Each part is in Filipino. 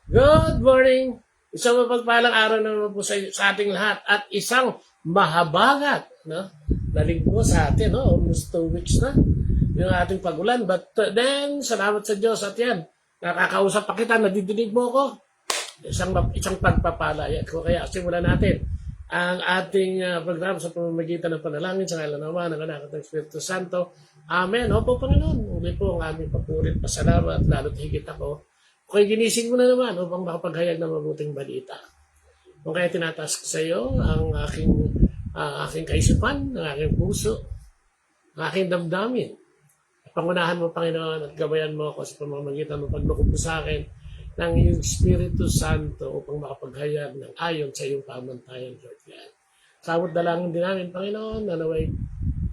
Good morning! Isang mapagpalang araw na naman po sa ating lahat at isang mahabagat na linggo sa atin, almost 2 weeks na yung ating pagulan. But then, salamat sa Diyos at yan, nakakausap pa kita, nadidinig mo ko. Isang pagpapala. Yan. Kaya simulan natin ang ating program sa pamamagitan ng panalangin sa ngalan ng Ama, ng Anak at ng Espiritu Santo. Amen. Opo, Panginoon. Uli po ang aming papurit pasalamat, lalo't higit ako. Okay, ginising mo na naman upang makapaghayag ng mabuting balita. Kung kaya tinataas ko sa iyo ang aking kaisipan, ang aking puso, ang aking damdamin. Pangunahan mo, Panginoon, at gabayan mo ako sa pamamagitan ng paglukod mo sa akin ng iyong Espiritu Santo upang makapaghayag ng ayon sa iyong pamantayan, Lord God. Samot dalangin din namin, Panginoon, na naway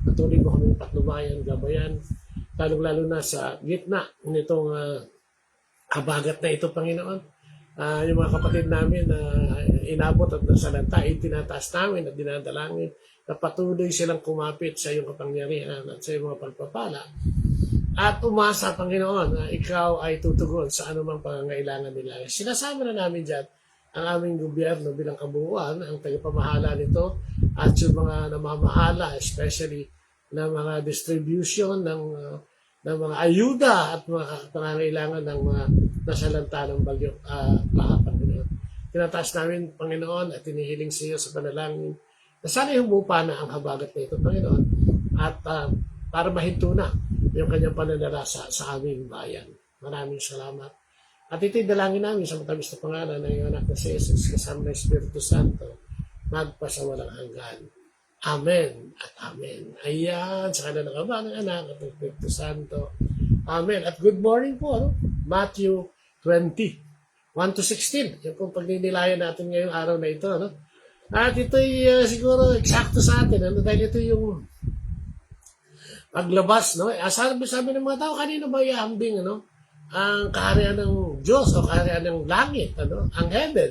patuloy mo kaming patnubayan, gabayan, lalong-lalo na sa gitna nitong kabagat na ito, Panginoon. Yung mga kapatid namin na inabot at nasalanta, tinataas namin at dinadalangin na patuloy silang kumapit sa iyong kapangyarihan at sa iyong mga pagpapala. At umasa, Panginoon, na ikaw ay tutugon sa anumang pangangailangan nila. Sinasama na namin dyan ang aming gobyerno bilang kabuuan, ang tagapamahala nito at yung mga namamahala, especially ng mga distribution ng mga ayuda at mga pangangailangan ng mga nasalanta ng bagyo Panginoon. Tinataas namin, Panginoon, at tinihiling sa iyo sa panalangin na sana humupa na ang habagat na ito, Panginoon, at para mahinto na yung kanyang pananalasa sa aming bayan. Maraming salamat. At ito'y dalangin namin sa matamis na pangalan ng iyong anak na si Jesus kasama ng Espiritu Santo magpasawalang hanggan. Amen at amen. Ayan, sa kanila ng Ama, ng Anak at ng Espiritu Santo. Amen. At good morning po, Matthew 20, 1-16. Yan pong pagninilayan natin ngayong araw na ito. At ito'y siguro eksakto sa atin. Dahil ito yung paglabas. Sabi ng mga tao, kanino ba ihambing ang kaharian ng Diyos o kaharian ng langit, ang heaven.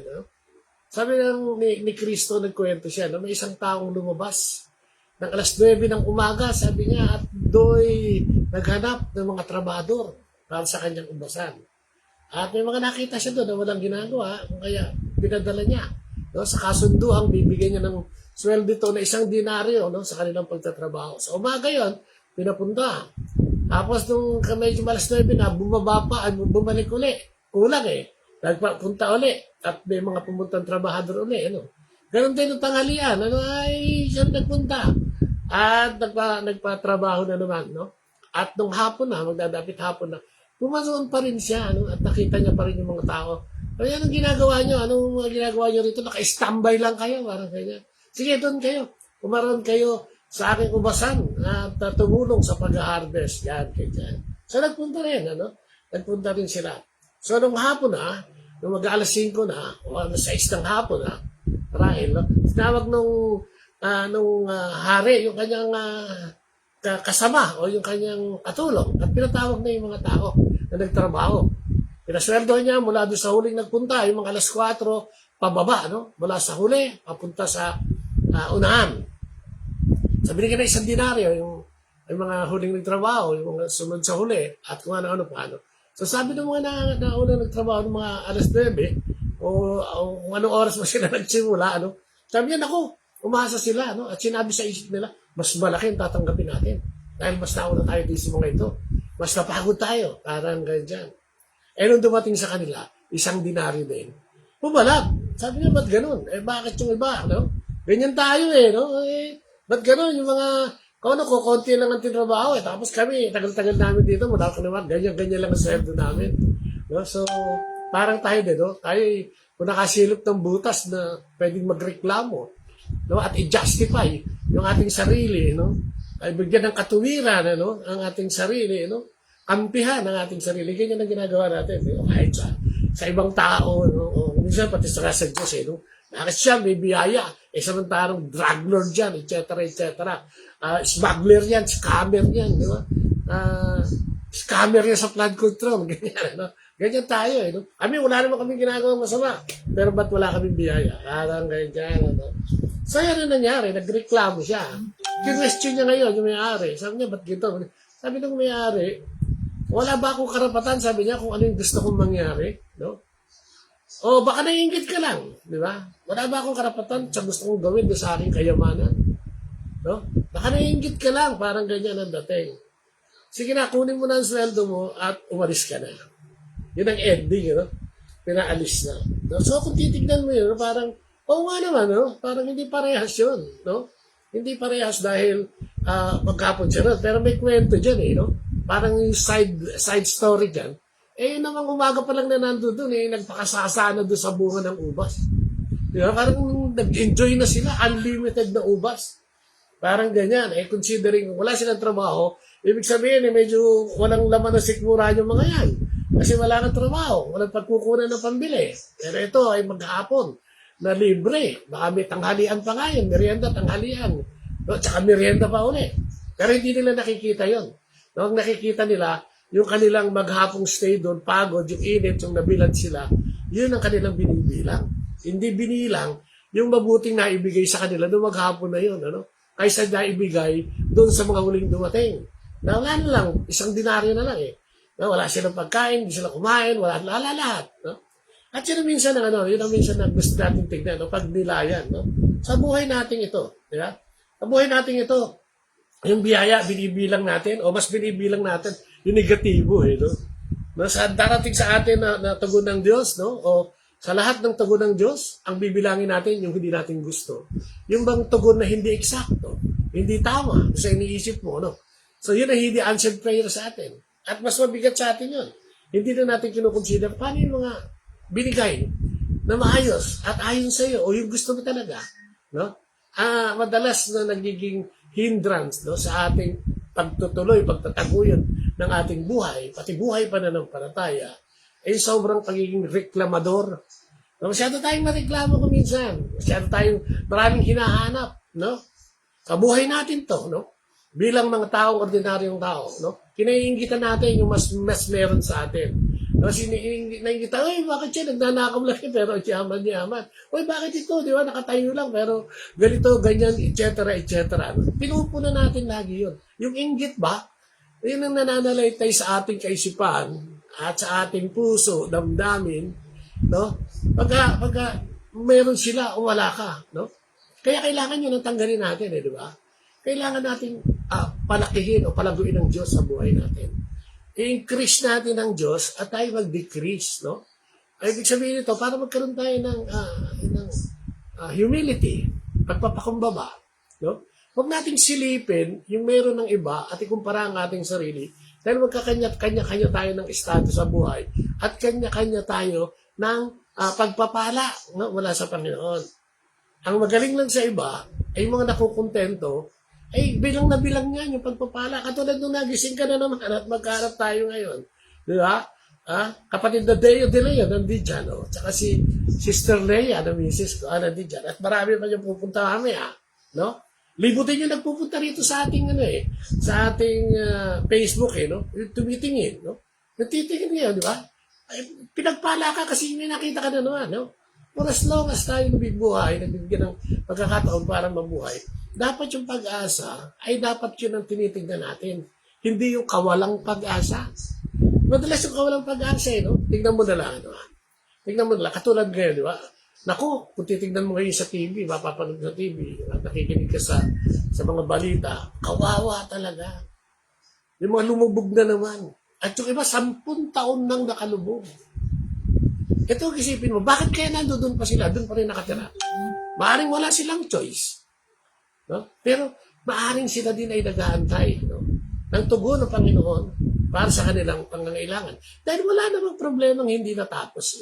Sabi ni Kristo, nagkwento siya, may isang taong lumabas ng alas 9 ng umaga, sabi niya, at do'y naghanap ng mga trabador para sa kanyang ubasan. At may mga nakita siya doon na walang ginagawa, kaya pinadala niya. Sa kasunduang, bibigyan niya ng sweldo na 1 denaryo sa kanilang pagtatrabaho. Sa umaga yon, pinapunta. Tapos nung medyo malas 9 na, bumaba pa, bumalik uli. Kulang Nagpunta uli. At may mga pumuntang trabahador uli. Ganon din ng tanghalian. Ay siya nagpunta. At nagpatrabaho na naman. At nung hapon na, magdadapit hapon na, pumasoon pa rin siya. At nakita niya pa rin yung mga tao. Ay, anong ginagawa niyo? Anong ginagawa niyo rito? Naka-standby lang kayo. Parang ganyan. Sige, doon kayo. Umaroon kayo sa aking ubasan at tumulong sa pag-harvest. Yan, ganyan. So, nagpunta rin, Nagpunta rin sila. So, nung hapon nung mag-alas 5 na, o alas 6 ng hapon Rahel, tinawag nung hari, yung kanyang kasama, o yung kanyang katulong, at pinatawag na yung mga tao na nagtrabaho. Pinasweldo niya mula doon sa huling nagpunta, yung mga alas 4, pababa, mula sa huli, papunta sa unahan. Sabi niya na 1 denaryo, yung mga huling nagtrabaho, yung mga sunod sa huli, at kung ano-ano pa. So sabi ng mga naunang nagtrabaho ng mga alas 9, o kung anong oras mo sila nagsimula, sabi niya, naku, umasa sila, at sinabi sa isip nila, mas malaki ang tatanggapin natin. Dahil mas nauna tayo dito sa mga ito. Mas napagod tayo, parang ganyan. Nung dumating sa kanila, 1 denaryo din. Pumalag. Sabi niya, ba't ganun? Bakit yung iba, Ganyan tayo, ba't ganun? Yung mga, konti lang ang tinrabaho, tapos kami, tagal-tagal namin dito, mula ko naman, ganyan lang ang sweldo namin. So, parang tayo din, tayo, kung nakasilip ng butas na pwedeng magreklamo, at i-justify yung ating sarili, ay bigyan ng katuwiran, ang ating sarili, kampihan ang ating sarili. Ganyan ang ginagawa natin. Kahit sa ibang tao, minsan pati sa Diyos, bakit siya may biyaya? Samantarang drug lord yan, etc., etc. Smuggler yan, scammer yan, di ba? Scammer yan sa flood control, ganyan, Ganyan tayo, Kami, wala naman kami ginagawa masama, pero ba't wala kami biyaya? Parang ganyan, So, yan ang nangyari, nagreklamo siya. Question niya ngayon, yung may-ari. Sabi niya, ba't gito? Sabi ng may-ari, wala ba akong karapatan, sabi niya, kung ano yung gusto kong mangyari, O baka naiinggit ka lang, di ba? Wala ba akong karapatan sa gusto kong gawin doon sa aking kayamanan? No? Baka naiinggit ka lang, parang ganyan ang dating. Sige na, kunin mo na ang sweldo mo at umalis ka na. Yun ang ending, no? Pinaalis na. No? So kung titignan mo yun, parang, oo nga naman, no? Parang hindi parehas yun, no? Hindi parehas dahil magkapon siya ron. Pero may kwento dyan, no? Parang yung side story dyan. Eh, yun namang umaga pa lang na nandun doon, nagpakasasa na doon sa bunga ng ubas. Di ba? Parang nag-enjoy na sila, unlimited na ubas. Parang ganyan. Considering wala silang trabaho, ibig sabihin, medyo walang laman na sikmura yung mga yan. Kasi wala kang trabaho, walang pagkukunan ng pambili. Pero ito ay maghapon na libre. Baka may tanghalian pa nga yun, merienda, tanghalian. No? Tsaka merienda pa uli. Pero hindi nila nakikita yon. No? Ang nakikita nila, yung kanilang maghapong stay doon, pagod, yung init, yung nabilad sila, yun ang kanilang binibilang. Hindi binilang yung mabuting naibigay sa kanila noong maghapon na yun, ano? Kaysa naibigay doon sa mga huling dumating. Na wala na lang, isang dinaryo na lang eh. Na wala silang pagkain, hindi sila kumain, wala lahat. No? At yun ang minsan yun ang minsan na gusto natin tignan, no? Pagnilayan, no? Sa buhay natin ito, di ba? Sa buhay natin ito, yung biyaya, binibilang natin, o mas binibilang natin, yung negatibo, no? Sa darating sa atin na tugon ng Diyos, no? O sa lahat ng tugon ng Diyos, ang bibilangin natin yung hindi natin gusto. Yung bang tugon na hindi eksakto, hindi tama sa iniisip mo, no? So yun ang hindi answered prayer sa atin. At mas mabigat sa atin yun. Hindi na natin kinukonsider paano yung mga binigay na maayos at ayon sa iyo o yung gusto mo talaga, no? Madalas na nagiging hindrance, no, sa ating pagtutuloy, pagtataguyod ng ating buhay, pati buhay pa na ng parataya, ay sobrang pagiging reklamador. No, masyado tayong mareklamo kung minsan. Masyado tayong maraming hinahanap, no? Sa buhay natin to, no? Bilang mga taong ordinaryong tao, no? Kinaiingitan natin yung mas meron sa atin. No, naingita, oy, bakit siya nagnanakaw lang pero yaman. Oy, bakit ito, di ba, nakatayo lang pero ganito, ganyan, etc. Pinupuna natin lagi yun. Yung inggit ba, yun ang nananalaytay sa ating kaisipan at sa ating puso, damdamin, no? Pagka meron sila o wala ka, no? Kaya kailangan yun ang tanggalin natin, di ba? Kailangan nating palakihin o palaguin ng Diyos sa buhay natin. I-increase natin ang Diyos at tayo mag-decrease, no? Ay, ibig sabihin nito, para magkaroon tayo ng humility, pagpapakumbaba, no? Huwag nating silipin yung meron ng iba at ikumpara ang ating sarili dahil magkakanya-kanya tayo ng estado sa buhay at kanya-kanya tayo ng pagpapala, no? Mula sa Panginoon. Ang magaling lang sa iba ay mga nakukontento ay bilang na bilang yan yung pagpapala. Katulad nung nagising ka na naman at magkaharap tayo ngayon. Di ba? Kapatid na Deo de Leo nandito dyan. Oh. Tsaka si Sister Leia na misis ko nandito dyan. At marami pa yung pupunta kami. No? Libutin yung nagpupunta rito sa ating sa ating Facebook no? Tumitingin. No? Nagtitingin ngayon, di ba? Ay, pinagpala ka kasi may nakita ka na naman. No? For as long as tayo nabibuhay, nagbibigyan ng pagkakataon para mabuhay, dapat yung pag-asa ay dapat yun ang tinitignan natin. Hindi yung kawalang pag-asa. Madalas yung kawalang pag-asa, no? Tignan mo na lang, no? Tignan mo na lang. Katulad ngayon, di ba? Naku, kung titignan mo ngayon sa TV, mapapanood sa TV, at nakikinig ka sa mga balita, kawawa talaga. Yung mga lumubog na naman. At yung iba, 10 taon nang nakalubog. Ito, isipin mo, bakit kaya nandoon pa sila? Doon pa rin nakatira. Maaring wala silang choice. No? Pero maaring sila din ay nag-aantay, no? Ng tugon ng Panginoon para sa kanilang pangangailangan. Dahil wala namang problemang hindi natapos.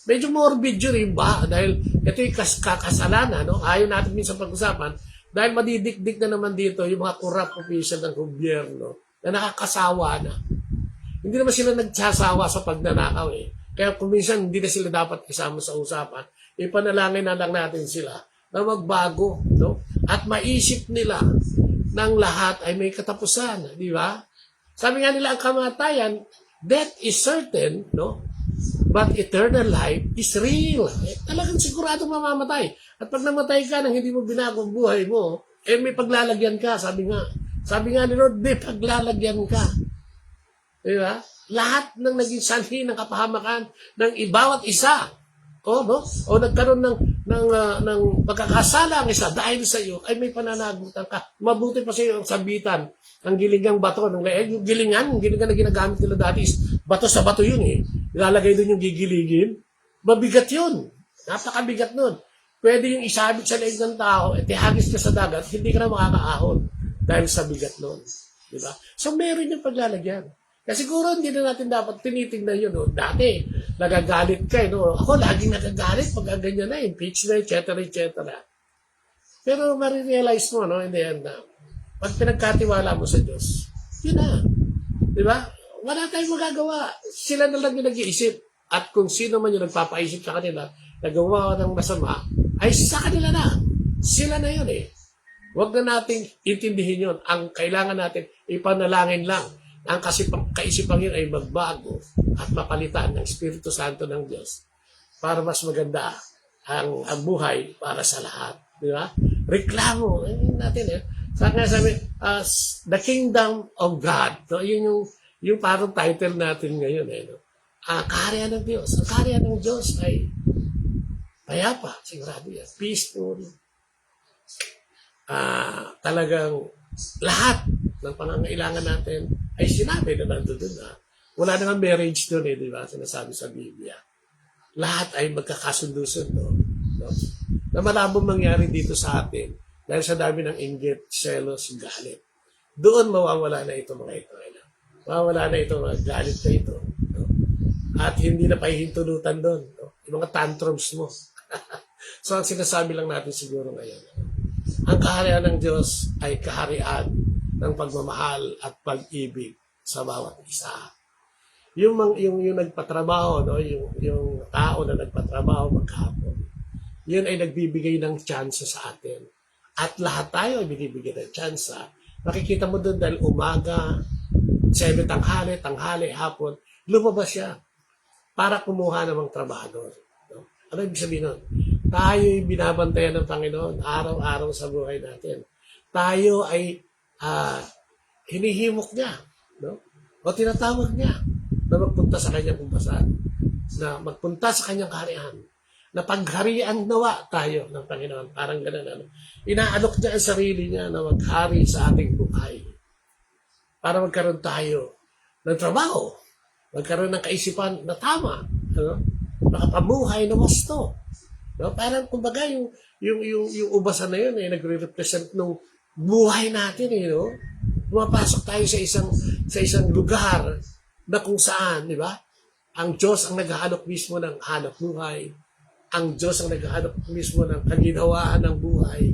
Medyo morbid yun ba? Dahil ito yung kakasalanan, no? Ayaw natin minsan pag-usapan dahil madidikdik na naman dito yung mga corrupt official ng gobyerno na nakakasawa na. Hindi naman sila nagsasawa sa pagnanakaw Kaya kung minsan hindi na sila dapat kasama sa usapan, ipanalangin na lang natin sila na magbago, no? At maisip nila ng lahat ay may katapusan, di ba? Sabi nga nila ang kamatayan, death is certain, no? But eternal life is real. Talagang siguradong mamamatay. At pag namatay ka nang hindi mo binago ang buhay mo, may paglalagyan ka, sabi nga ni Lord, may paglalagyan ka. Di ba? Lahat ng naging sanhi ng kapahamakan ng bawat isa. O, no? O nagkaroon ng pagkakasala ang isa dahil sa iyo, ay may pananagutan ka. Mabuti pa sa iyo ang sabitan, ang gilingang bato. Yung gilingan na ginagamit nila dati is bato sa bato yun eh. Ilalagay doon yung gigiligin. Mabigat yun. Napakabigat nun. Pwede yung isabit sa leeg ng tao, itihagis ka sa dagat, hindi ka na makakaahon dahil sa bigat nun. Diba? So meron yung paglalagyan. Kasi siguro hindi na natin dapat tinitingnan yun. No? Dati, nagagalit ka. No? Ako laging nagagalit pag ganyan na, impeach na, etc. Pero marirealize mo, no, in the end na, pag pinagkatiwala mo sa Diyos, yun na. Di ba? Wala tayong magagawa. Sila na lang yung nag-iisip. At kung sino man yung nagpapaisip sa kanila, nagawa ng masama, ay sa kanila na. Sila na yun eh. Huwag na nating intindihin yun. Ang kailangan natin, ipanalangin lang. Ang kaisipan yun ay magbago at mapalitan ng Espiritu Santo ng Diyos para mas maganda ang buhay para sa lahat. Di ba? Reklamo. Natin eh. Sabi, the Kingdom of God. No? Yun yung parang title natin ngayon. Eh, no? Kaharian ng Diyos. Ang kaharian ng Diyos ay payapa. Sigurado yan. Peaceful. Talagang lahat ng pangangailangan natin ay sinabi na nandun na. Wala nang marriage doon eh, di ba? Sinasabi sa Biblia. Lahat ay magkakasundo-sundo. No? Na malabong mangyari dito sa atin dahil sa dami ng inggit, selos, galit. Doon mawawala na ito mga ito. Mawawala na ito mga galit na ito. No? At hindi na pahihintulutan doon. No? Yung mga tantrums mo. So ang sinasabi lang natin siguro ngayon, ang kaharian ng Diyos ay kaharian ng pagmamahal at pag-ibig sa bawat isa. Yung nagpatrabaho, no, yung tao na nagpatrabaho maghapon, yun ay nagbibigay ng chance sa atin. At lahat tayo ay binibigay ng chance. Makikita mo doon dahil umaga, 7 tanghali, hapon, lumabas siya para kumuha ng mga trabahador. No? Ano ibig sabihin nun? Tayo ay binabantayan ng Panginoon araw-araw sa buhay natin. Tayo ay hinihimok niya, no? O tinatawag niya na magpunta sa kanyang kumbasan, na magpunta sa kanyang kaharian, na pagharian nawa tayo ng Panginoon. Parang ganun, ano? Inaalok niya ang sarili niya na maghari sa ating buhay para magkaroon tayo ng trabaho, magkaroon ng kaisipan na tama, ano? Makapamuhay na wasto. No? Parang kumbaga yung ubasan na yun nagre-represent ng buhay natin no? Pumapasok tayo sa isang lugar na kung saan, di ba? Ang Diyos ang naghahanap mismo ng hanap buhay. Ang Diyos ang naghahanap mismo ng kaginhawaan ng buhay.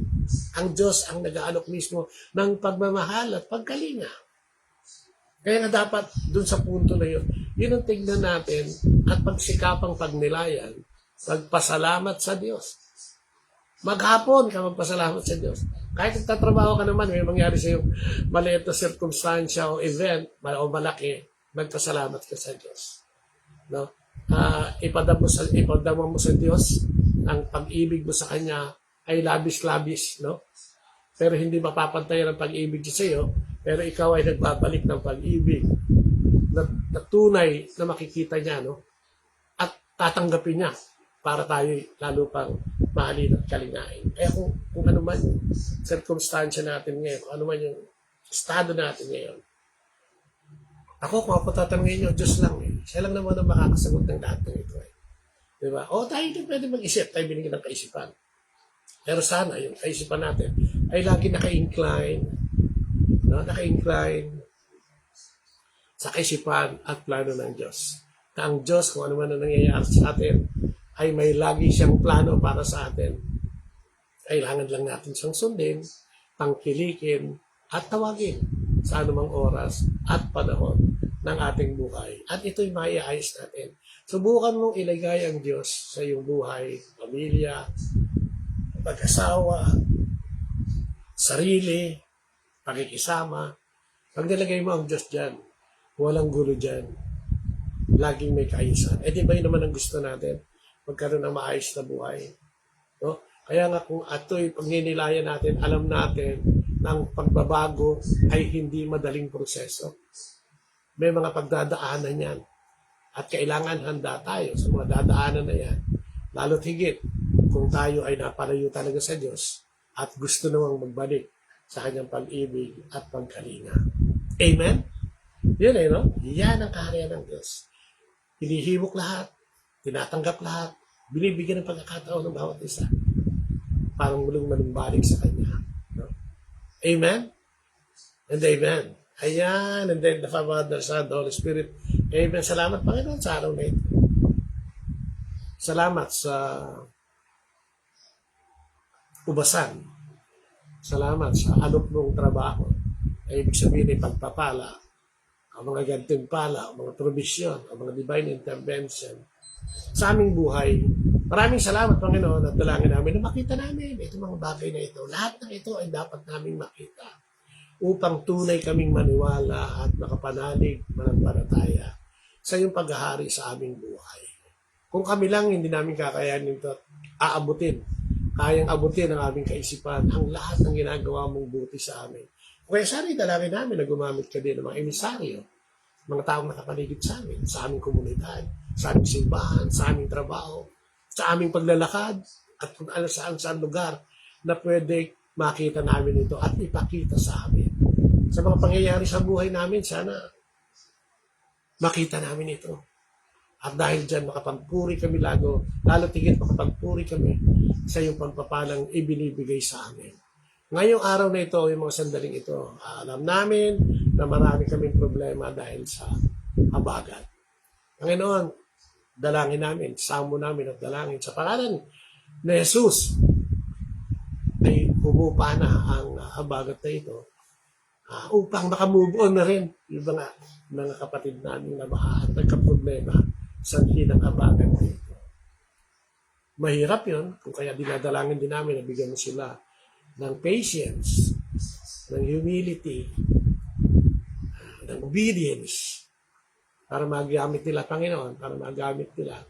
Ang Diyos ang naghahanap mismo ng pagmamahal at pagkalinga. Kaya nga dapat dun sa punto na yun ang tignan natin at pagsikapang pagnilayan, magpasalamat sa Diyos. Maghapon ka magpasalamat sa Diyos. Kahit nagtatrabaho ka naman, may mangyari sa iyong maliit na circumstansya o event, o malaki, magpasalamat ka sa Diyos. No? Ipadama mo sa Diyos ang pag-ibig mo sa Kanya ay labis-labis. No? Pero hindi mapapantayan ang pag-ibig niya sa iyo, pero ikaw ay nagbabalik ng pag-ibig na tunay na makikita niya, no? At tatanggapin niya para tayo lalo pang mahalin at kalingain. Kaya kung ano man yung circumstansya natin ngayon, kung ano man yung estado natin ngayon, ako, kung ako tatanungin nyo, Diyos lang eh. Siya lang naman ang makakasagot ng lahat ng ito eh. Diba? O tayo hindi pwede mag-isip, tayo binigyan ng kaisipan. Pero sana yung kaisipan natin ay lagi naka-incline, no? Naka-incline sa kaisipan at plano ng Diyos. Na ang Diyos, kung ano man ang nangyayari sa atin, ay may lagi siyang plano para sa atin. Kailangan lang natin siyang sundin, tangkilikin, at tawagin sa anumang oras at panahon ng ating buhay. At ito'y maiayos natin. Subukan mong ilagay ang Diyos sa iyong buhay, pamilya, pag-asawa, sarili, pakikisama. Pag nilagay mo ang Diyos dyan, walang gulo dyan. Laging may kaayusan. Eh di ba yun naman ang gusto natin? Magkaroon ng maayos na buhay. No? Kaya nga kung ito'y pagninilayan natin, alam natin na ang pagbabago ay hindi madaling proseso. may mga pagdadaanan yan. At kailangan handa tayo sa mga dadaanan na yan. Lalo't higit kung tayo ay napalayo talaga sa Diyos at gusto namang magbalik sa kanyang pag-ibig at pagkalinga. Amen? Yun no? Yan ang kaharian ng Diyos. Hinihimok lahat, tinatanggap lahat, binibigyan ng pagkakataon ng bawat isa. Parang muling manumbalik sa Kanya. No? Amen? And amen. Ayan, and then the Father, Son, the Holy Spirit. Amen. Salamat, Panginoon, sa araw na ito. Salamat sa ubasan. Salamat sa alok mong trabaho. Ay ibig sabihin ay pagpapala, ang mga gantimpala, ang mga provision, ang mga divine intervention sa aming buhay. Maraming salamat, Panginoon, at dalangin namin na makita namin itong mga bagay na ito. Lahat ng ito ay dapat naming makita upang tunay kaming maniwala at makapanalig mananampalataya sa iyong paghahari sa aming buhay. Kung kami lang hindi namin kakayanin ito, kayang abutin ang aming kaisipan ang lahat ng ginagawa mong buti sa amin. Kaya sana idalangin namin na gumamit ka din ng mga emisaryo, mga taong nakapaligid sa amin, sa aming komunidad, sa aming simbahan, sa aming trabaho, sa aming paglalakad, at kung ano saan lugar na pwede makita namin ito at ipakita sa amin. Sa mga pangyayari sa buhay namin, sana makita namin ito. At dahil dyan, makapagpuri kami lalo tigit makapagpuri kami sa iyong pagpapalang ibinibigay sa amin. Ngayong araw na ito, yung mga sandaling ito, alam namin na marami kaming problema dahil sa habagat. Panginoon, dalangin namin, samo namin at dalangin sa pangalan ni Jesus ay humupa na ang habagat na ito upang makamove on na rin yung mga kapatid namin na nagka-problema sa hinang habagat na ito. Mahirap yun, kung kaya dinadalangin din namin na bigyan mo sila ng patience, ng humility, ng obedience, para magamit nila, Panginoon, para magamit nila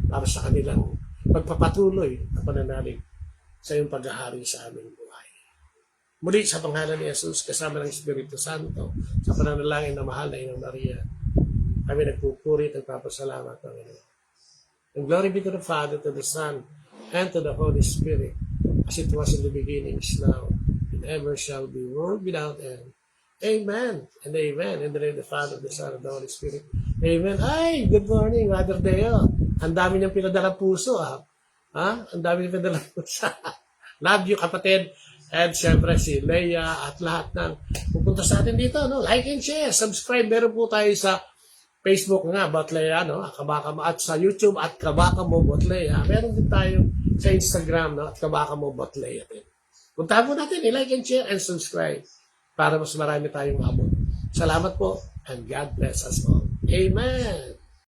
para sa kanilang pagpapatuloy na pananalig sa iyong paghahari sa aming buhay. Muli sa pangalan ni Jesus, kasama ng Espiritu Santo, sa pananalangin na mahal na Inang Maria, kami nagpupuri at nagpapasalamat, Panginoon. And glory be to the Father, to the Son, and to the Holy Spirit, as it was in the beginning, is now, and ever shall be, world without end. Amen and amen. In the name of the Father, the Son, and the Holy Spirit. Amen. Ay, good morning, Mother Deo. Ang dami niyang pinadalang puso, Ang dami niyang pinadalang puso. Love you, kapatid. And siyempre si Leia at lahat ng pupunta sa atin dito, no? Like and share, subscribe. Meron po tayo sa Facebook nga, Botlea, no? Kabaka mo, at sa YouTube at Kabaka mo, Botlea. Meron din tayo sa Instagram, no? At Kabaka mo, Botlea din. Puntahan po natin, like and share and subscribe para mas marami tayong maabot. Salamat po and God bless us all. Amen.